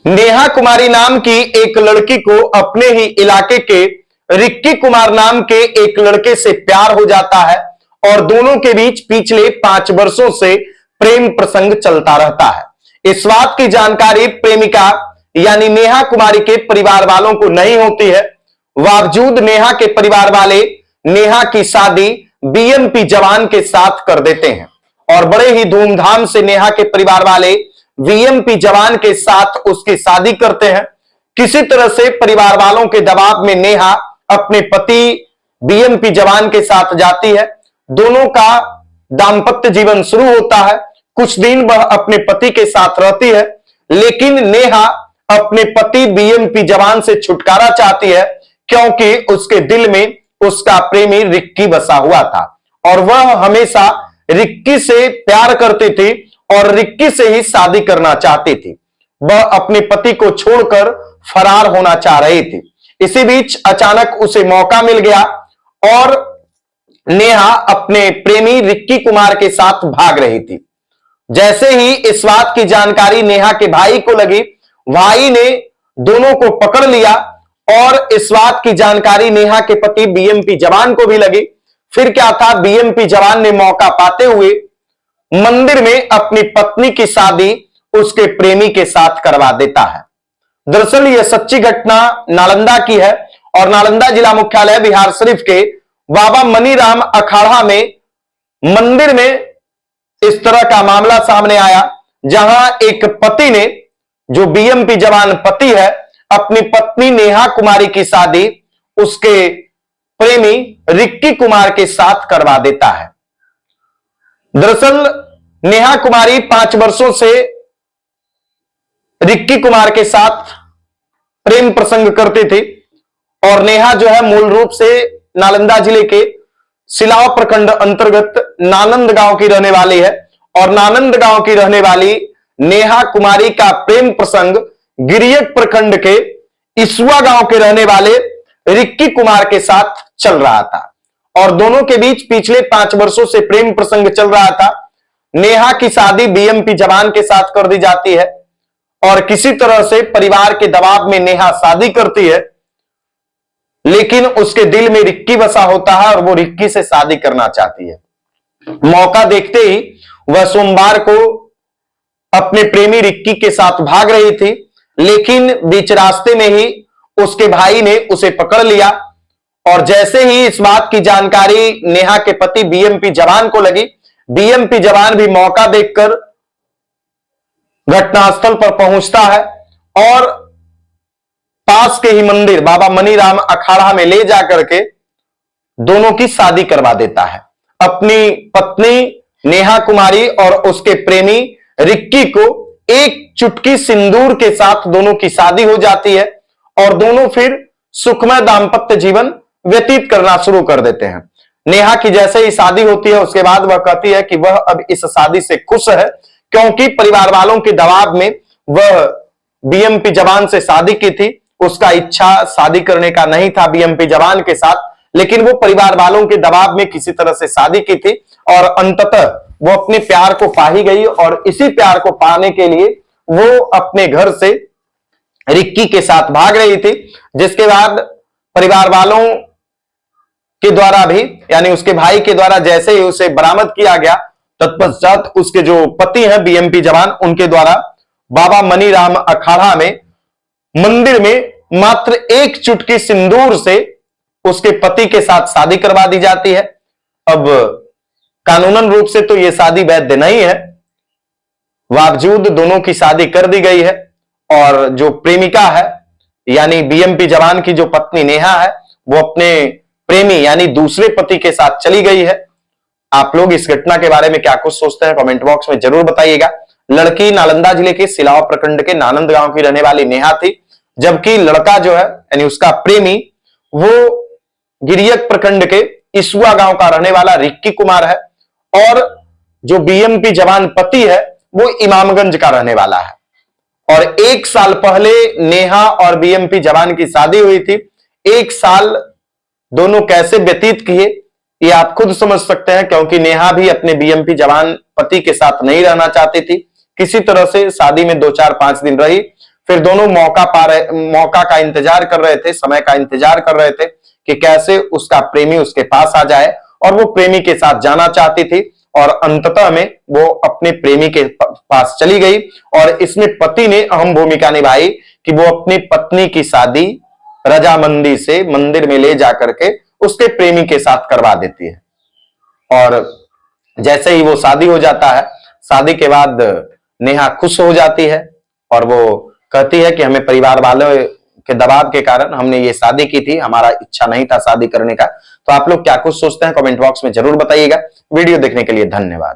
नेहा कुमारी नाम की एक लड़की को अपने ही इलाके के रिक्की कुमार नाम के एक लड़के से प्यार हो जाता है और दोनों के बीच पिछले 5 वर्षों से प्रेम प्रसंग चलता रहता है। इस बात की जानकारी प्रेमिका यानी नेहा कुमारी के परिवार वालों को नहीं होती है। बावजूद नेहा के परिवार वाले नेहा की शादी बीएमपी जवान के साथ कर देते हैं और बड़े ही धूमधाम से नेहा के परिवार वाले बीएमपी जवान के साथ उसकी शादी करते हैं। किसी तरह से परिवार वालों के दबाव में नेहा अपने पति बीएमपी जवान के साथ जाती है। दोनों का दांपत्य जीवन शुरू होता है। कुछ दिन वह अपने पति के साथ रहती है, लेकिन नेहा अपने पति बीएमपी जवान से छुटकारा चाहती है क्योंकि उसके दिल में उसका प्रेमी रिक्की बसा हुआ था और वह हमेशा रिक्की से प्यार करती थी और रिक्की से ही शादी करना चाहती थी। वह अपने पति को छोड़कर फरार होना चाह रही थी। इसी बीच अचानक उसे मौका मिल गया और नेहा अपने प्रेमी रिक्की कुमार के साथ भाग रही थी। जैसे ही इस बात की जानकारी नेहा के भाई को लगी, भाई ने दोनों को पकड़ लिया और इस बात की जानकारी नेहा के पति बीएमपी जवान को भी लगी। फिर क्या था, बीएमपी जवान ने मौका पाते हुए मंदिर में अपनी पत्नी की शादी उसके प्रेमी के साथ करवा देता है। दरअसल यह सच्ची घटना नालंदा की है और नालंदा जिला मुख्यालय बिहार शरीफ के बाबा मनीराम अखाड़ा में मंदिर में इस तरह का मामला सामने आया, जहां एक पति ने, जो बीएमपी जवान पति है, अपनी पत्नी नेहा कुमारी की शादी उसके प्रेमी रिक्की कुमार के साथ करवा देता है। दरअसल नेहा कुमारी 5 वर्षों से रिक्की कुमार के साथ प्रेम प्रसंग करती थी और नेहा जो है मूल रूप से नालंदा जिले के सिलाव प्रखंड अंतर्गत नानंद गांव की रहने वाली है और नानंद गांव की रहने वाली नेहा कुमारी का प्रेम प्रसंग गिरियक प्रखंड के इसुआ गांव के रहने वाले रिक्की कुमार के साथ चल रहा था और दोनों के बीच पिछले 5 वर्षों से प्रेम प्रसंग चल रहा था। नेहा की शादी बीएमपी जवान के साथ कर दी जाती है और किसी तरह से परिवार के दबाव में नेहा शादी करती है, लेकिन उसके दिल में रिक्की बसा होता है और वो रिक्की से शादी करना चाहती है। मौका देखते ही वह सोमवार को अपने प्रेमी रिक्की के साथ भाग रही थी, लेकिन बीच रास्ते में ही उसके भाई ने उसे पकड़ लिया और जैसे ही इस बात की जानकारी नेहा के पति बीएमपी जवान को लगी, बीएमपी जवान भी मौका देखकर घटनास्थल पर पहुंचता है और पास के ही मंदिर बाबा मनीराम अखाड़ा में ले जाकर के दोनों की शादी करवा देता है। अपनी पत्नी नेहा कुमारी और उसके प्रेमी रिक्की को एक चुटकी सिंदूर के साथ दोनों की शादी हो जाती है और दोनों फिर सुखमय दांपत्य जीवन व्यतीत करना शुरू कर देते हैं। नेहा की जैसे ही शादी होती है उसके बाद वह कहती है कि वह अब इस शादी से खुश है क्योंकि परिवार वालों के दबाव में वह बीएमपी जवान से शादी की थी। उसका इच्छा शादी करने का नहीं था बीएमपी जवान के साथ, लेकिन वो परिवार वालों के दबाव में किसी तरह से शादी की थी और अंततः वो अपने प्यार को पा ही गई और इसी प्यार को पाने के लिए वो अपने घर से रिक्की के साथ भाग रही थी। जिसके बाद परिवार वालों के द्वारा भी, यानी उसके भाई के द्वारा जैसे ही उसे बरामद किया गया, तत्पश्चात उसके जो पति हैं बीएमपी जवान, उनके द्वारा बाबा मनीराम अखाड़ा में मंदिर में मात्र एक चुटकी सिंदूर से उसके पति के साथ शादी करवा दी जाती है। अब कानूनन रूप से तो यह शादी वैध नहीं है, बावजूद दोनों की शादी कर दी गई है और जो प्रेमिका है यानी बीएमपी जवान की जो पत्नी नेहा है, वो अपने प्रेमी यानी दूसरे पति के साथ चली गई है। आप लोग इस घटना के बारे में क्या कुछ सोचते हैं कमेंट बॉक्स में जरूर बताइएगा। लड़की नालंदा जिले के सिलाव प्रखंड के नानंद गांव की रहने वाली नेहा थी, जबकि लड़का जो है यानी उसका प्रेमी वो गिरियक प्रखंड के इसुआ गांव का रहने वाला रिक्की कुमार है और जो बीएमपी जवान पति है वो इमामगंज का रहने वाला है। और 1 साल पहले नेहा और बीएमपी जवान की शादी हुई थी। 1 साल दोनों कैसे व्यतीत किए ये आप खुद समझ सकते हैं, क्योंकि नेहा भी अपने बीएमपी जवान पति के साथ नहीं रहना चाहती थी। किसी तरह से शादी में 2-4-5 दिन रही, फिर दोनों मौका का इंतजार कर रहे थे, समय का इंतजार कर रहे थे कि कैसे उसका प्रेमी उसके पास आ जाए, और वो प्रेमी के साथ जाना चाहती थी और अंततः में वो अपने प्रेमी के पास चली गई। और इसमें पति ने अहम भूमिका निभाई कि वो अपनी पत्नी की शादी रजामंदी से मंदिर में ले जाकर के उसके प्रेमी के साथ करवा देती है। और जैसे ही वो शादी हो जाता है, शादी के बाद नेहा खुश हो जाती है और वो कहती है कि हमें परिवार वालों के दबाव के कारण हमने ये शादी की थी, हमारा इच्छा नहीं था शादी करने का। तो आप लोग क्या कुछ सोचते हैं कमेंट बॉक्स में जरूर बताइएगा। वीडियो देखने के लिए धन्यवाद।